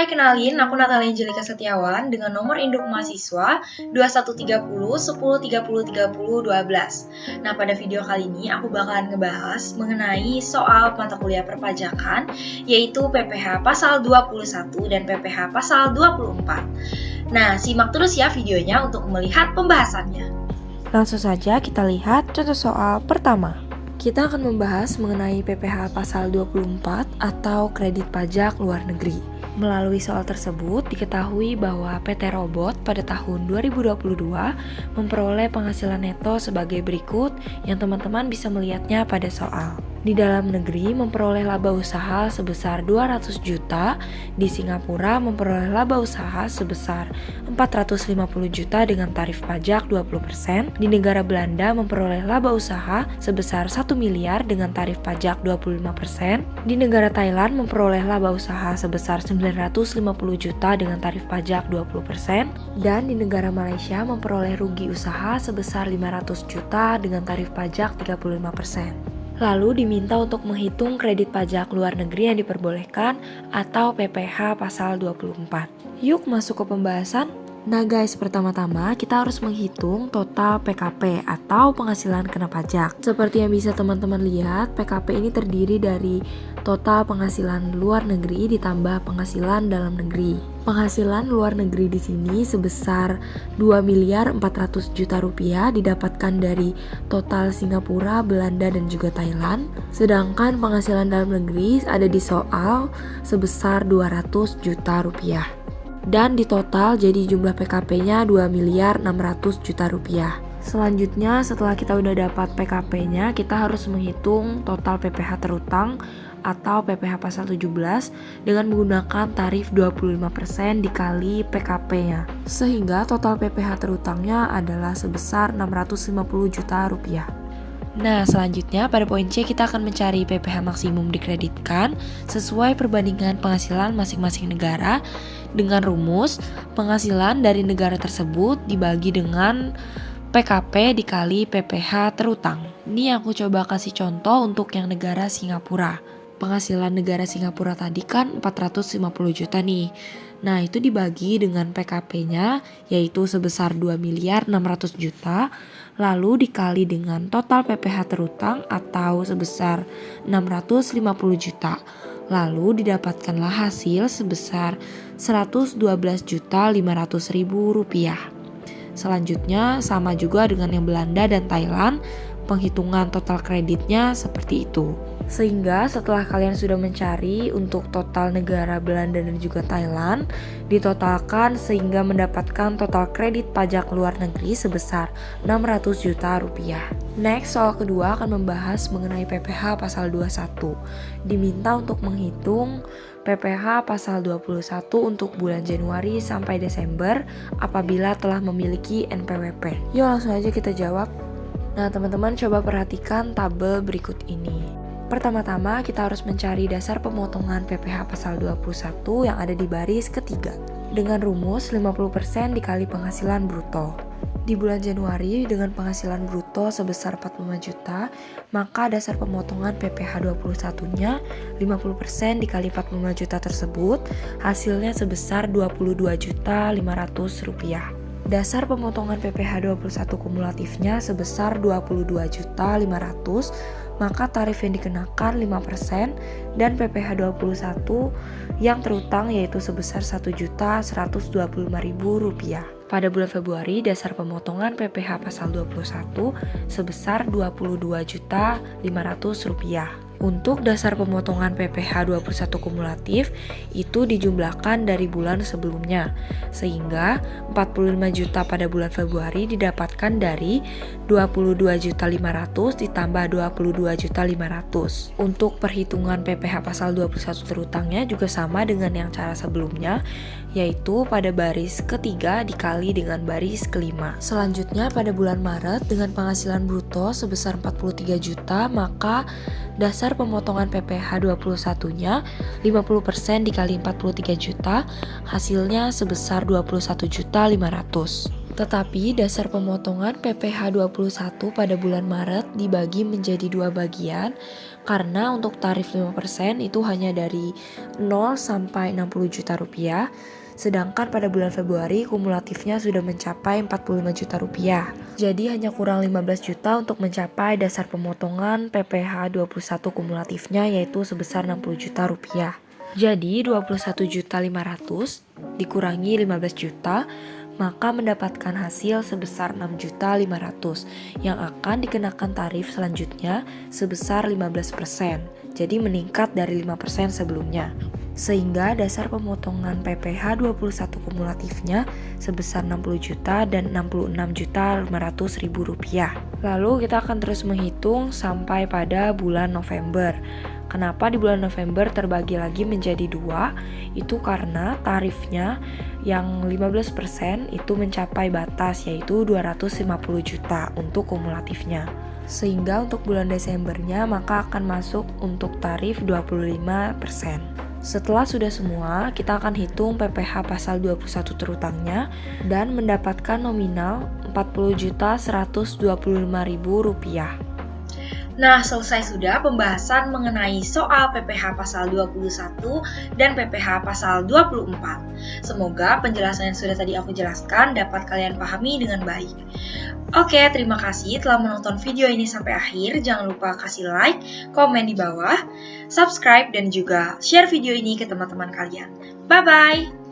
kenalin aku Natalia Angelika Setiawan dengan nomor induk mahasiswa 2130 10 30 30 12. Nah, pada video kali ini aku bakalan ngebahas mengenai soal mata kuliah perpajakan, yaitu PPH pasal 21 dan PPH pasal 24. Nah, simak terus ya videonya untuk melihat pembahasannya. Langsung saja kita lihat contoh soal pertama. Kita akan membahas mengenai PPH pasal 24 atau kredit pajak luar negeri. Melalui soal tersebut, diketahui bahwa PT Robot pada tahun 2022 memperoleh penghasilan neto sebagai berikut yang teman-teman bisa melihatnya pada soal. Di dalam negeri memperoleh laba usaha sebesar 200 juta, di Singapura memperoleh laba usaha sebesar 450 juta dengan tarif pajak 20%, di negara Belanda memperoleh laba usaha sebesar 1 miliar dengan tarif pajak 25%, di negara Thailand memperoleh laba usaha sebesar 950 juta dengan tarif pajak 20%, dan di negara Malaysia memperoleh rugi usaha sebesar 500 juta dengan tarif pajak 35%. Lalu diminta untuk menghitung kredit pajak luar negeri yang diperbolehkan atau PPH pasal 24. Yuk masuk ke pembahasan. Nah guys, pertama-tama kita harus menghitung total PKP atau penghasilan kena pajak. Seperti yang bisa teman-teman lihat, PKP ini terdiri dari total penghasilan luar negeri ditambah penghasilan dalam negeri. Penghasilan luar negeri di sini sebesar 2 miliar 400 juta rupiah didapatkan dari total Singapura, Belanda, dan juga Thailand. Sedangkan penghasilan dalam negeri ada di soal sebesar 200 juta rupiah. Dan di total jadi jumlah PKP-nya 2 miliar 600 juta rupiah. Selanjutnya setelah kita udah dapat PKP-nya, kita harus menghitung total PPH terutang atau PPH pasal 17 dengan menggunakan tarif 25% dikali PKP-nya. Sehingga total PPH terutangnya adalah sebesar 650 juta rupiah. Nah, selanjutnya pada poin C kita akan mencari PPH maksimum dikreditkan sesuai perbandingan penghasilan masing-masing negara dengan rumus penghasilan dari negara tersebut dibagi dengan PKP dikali PPH terutang. Ini aku coba kasih contoh untuk yang negara Singapura. Penghasilan negara Singapura tadi kan 450 juta nih. Nah, itu dibagi dengan PKP-nya yaitu sebesar 2 miliar 600 juta, lalu dikali dengan total PPH terutang atau sebesar 650 juta. Lalu didapatkanlah hasil sebesar 112 juta 500 ribu rupiah. Selanjutnya sama juga dengan yang Belanda dan Thailand, penghitungan total kreditnya seperti itu. Sehingga setelah kalian sudah mencari untuk total negara Belanda dan juga Thailand, ditotalkan sehingga mendapatkan total kredit pajak luar negeri sebesar 600 juta rupiah. Next, soal kedua akan membahas mengenai PPH pasal 21. Diminta untuk menghitung PPH pasal 21 untuk bulan Januari sampai Desember apabila telah memiliki NPWP. Yuk langsung aja kita jawab. Nah teman-teman coba perhatikan tabel berikut ini. Pertama-tama kita harus mencari dasar pemotongan PPH pasal 21 yang ada di baris ketiga. Dengan rumus 50% dikali penghasilan bruto. Di bulan Januari dengan penghasilan bruto sebesar 45 juta, maka dasar pemotongan PPH 21-nya 50% dikali 45 juta tersebut, hasilnya sebesar 22 juta 500 rupiah. Dasar pemotongan PPH 21 kumulatifnya sebesar 22 juta 500, maka tarif yang dikenakan 5% dan PPH 21 yang terutang yaitu sebesar 1 juta 125 ribu rupiah. Pada bulan Februari, dasar pemotongan PPH pasal 21 sebesar 22 juta 500 rupiah. Untuk dasar pemotongan PPH 21 kumulatif itu dijumlahkan dari bulan sebelumnya, sehingga 45 juta pada bulan Februari didapatkan dari 22 juta 500 ditambah 22 juta 500. Untuk perhitungan PPH pasal 21 terutangnya juga sama dengan yang cara sebelumnya, yaitu pada baris ketiga dikali dengan baris kelima. Selanjutnya pada bulan Maret dengan penghasilan bruto sebesar 43 juta, maka dasar pemotongan PPH 21-nya 50% dikali 43 juta, hasilnya sebesar 21 juta 500. Tetapi dasar pemotongan PPh 21 pada bulan Maret dibagi menjadi dua bagian karena untuk tarif 5% itu hanya dari 0 sampai 60 juta rupiah, sedangkan pada bulan Februari kumulatifnya sudah mencapai 45 juta rupiah. Jadi hanya kurang 15 juta untuk mencapai dasar pemotongan PPh 21 kumulatifnya yaitu sebesar 60 juta rupiah. Jadi 21.500.000 dikurangi 15 juta maka mendapatkan hasil sebesar 6.500.000 yang akan dikenakan tarif selanjutnya sebesar 15%. Jadi meningkat dari 5% sebelumnya. Sehingga dasar pemotongan PPh 21 kumulatifnya sebesar 60 juta dan 66.500.000 rupiah. Lalu kita akan terus menghitung sampai pada bulan November. Kenapa di bulan November terbagi lagi menjadi dua? Itu karena tarifnya yang 15% itu mencapai batas yaitu 250 juta untuk kumulatifnya. Sehingga untuk bulan Desembernya maka akan masuk untuk tarif 25%. Setelah sudah semua, kita akan hitung PPh pasal 21 terutangnya dan mendapatkan nominal Rp40.125.000. Nah, selesai sudah pembahasan mengenai soal PPh pasal 21 dan PPh pasal 24. Semoga penjelasan yang sudah tadi aku jelaskan dapat kalian pahami dengan baik. Oke, terima kasih telah menonton video ini sampai akhir. Jangan lupa kasih like, komen di bawah, subscribe, dan juga share video ini ke teman-teman kalian. Bye-bye!